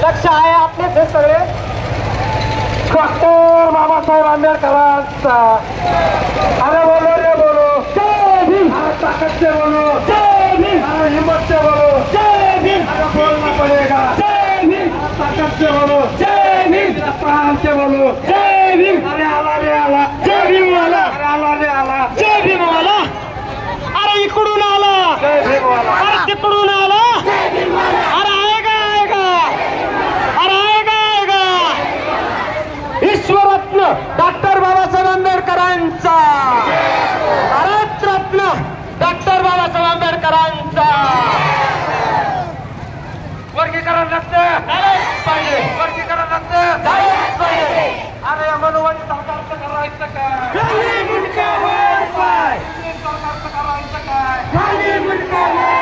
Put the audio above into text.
लक्ष आहे आपलेच हे सगळे डॉक्टर बाबासाहेब आंबेडकरांचा। अरे बोलो रे बोलो, जय भीम। ताकत से बोलो, जय भीम। हिम्मत से बोलो, जय भीम। बोलना पड़ेगा, जय भीम। ताकत से बोलो, जय भीम। प्राण से बोलो, जय भीम। अरे आला रे आला, जय भीम वाला। अरे आला रे आला, जय भीम वाला। अरे इकडून आला, जय भीम वाला। अरे तिकडून आला, जय भीम वाला। अरे आएगा आएगा, अरे आएगा आएगा। ईश्वररत्न डॉक्टर बाबासाहेब आंबेडकरांचा, भारतरत्न डॉक्टर बाबासाहेब आंबेडकरांचा। वर्गीकरण रद्द झालंच पाहिजे, वर्गीकरण रद्द झालंच पाहिजे। अरे मनोवाणी सरकारचं करायचं काय? खाली मुंडकावर पाय, सरकारचं करायचं काय? खाली मुंडकावर